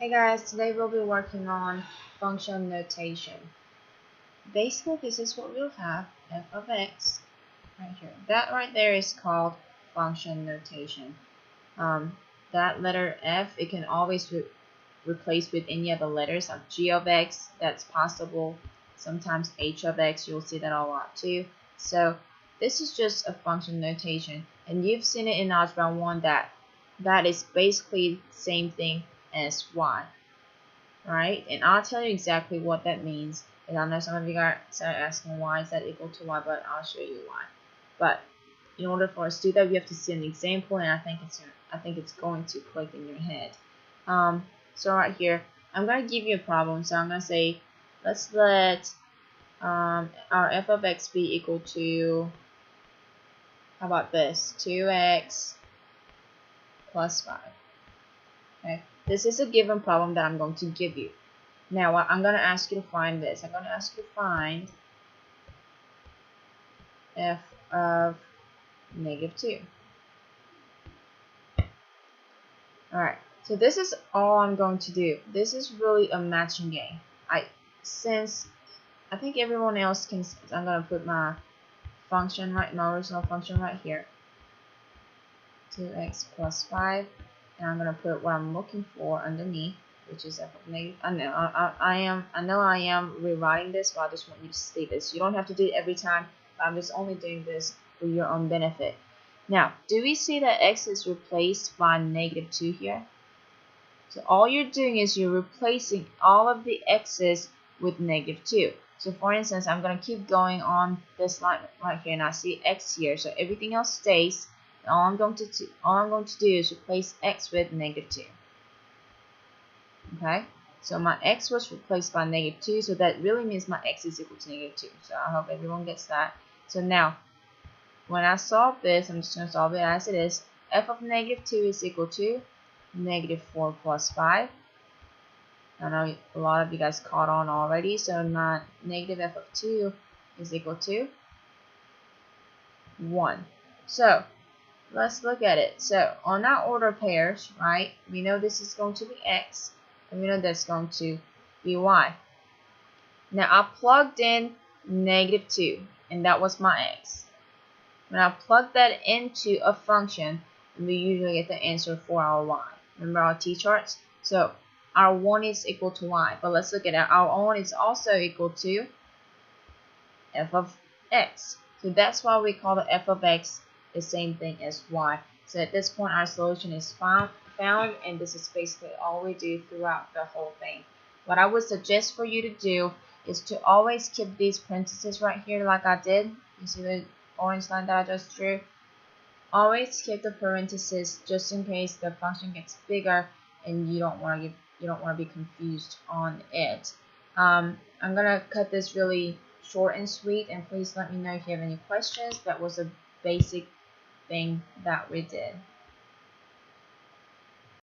Hey guys, today we'll be working on function notation. Basically, this is what we'll have, f of x, right here. That right there is called function notation. That letter f, it can always replace with any other letters, like g of x, that's possible. Sometimes h of x, you'll see that a lot too. So this is just a function notation, and you've seen it in Algebra 1 that is basically the same thing as y. Right? And I'll tell you exactly what that means. And I know some of you guys are asking why is that equal to y, but I'll show you why. But in order for us to do that, we have to see an example, and I think it's going to click in your head. So right here, I'm gonna give you a problem. So I'm gonna say, let's let our f of x be equal to, how about this, 2x plus 5. Okay, this is a given problem that I'm going to give you. Now I'm going to ask you to find this. I'm going to ask you to find f of -2. Alright, so this is all I'm going to do. This is really a matching game. Since I think everyone else can, I'm going to put my function my original function right here. 2x plus 5. And I'm going to put what I'm looking for underneath, which is f of negative. I know I am rewriting this, but I just want you to see this. You don't have to do it every time. I'm just only doing this for your own benefit. Now, do we see that x is replaced by -2 here? So all you're doing is you're replacing all of the x's with -2. So for instance, I'm going to keep going on this line right here, and I see x here. So everything else stays. All I'm going to do is replace x with -2. Okay, so my x was replaced by -2, so that really means my x is equal to -2. So I hope everyone gets that. So now, when I solve this, I'm just going to solve it as it is. F of -2 is equal to -4 plus 5. I know a lot of you guys caught on already, so my negative f of 2 is equal to 1. So let's look at it. So on our order pairs, right, we know this is going to be x, and we know that's going to be y. Now I plugged in -2, and that was my x. When I plug that into a function, we usually get the answer for our y. Remember our t-charts? So our 1 is equal to y, but let's look at it. Our 1 is also equal to f of x. So that's why we call the f of x the same thing as y. So at this point, our solution is found, and this is basically all we do throughout the whole thing. What I would suggest for you to do is to always keep these parentheses right here like I did. You see the orange line that I just drew? Always keep the parentheses just in case the function gets bigger and you don't want to be confused on it. I'm gonna cut this really short and sweet, and please let me know if you have any questions. That was a basic thing that we did.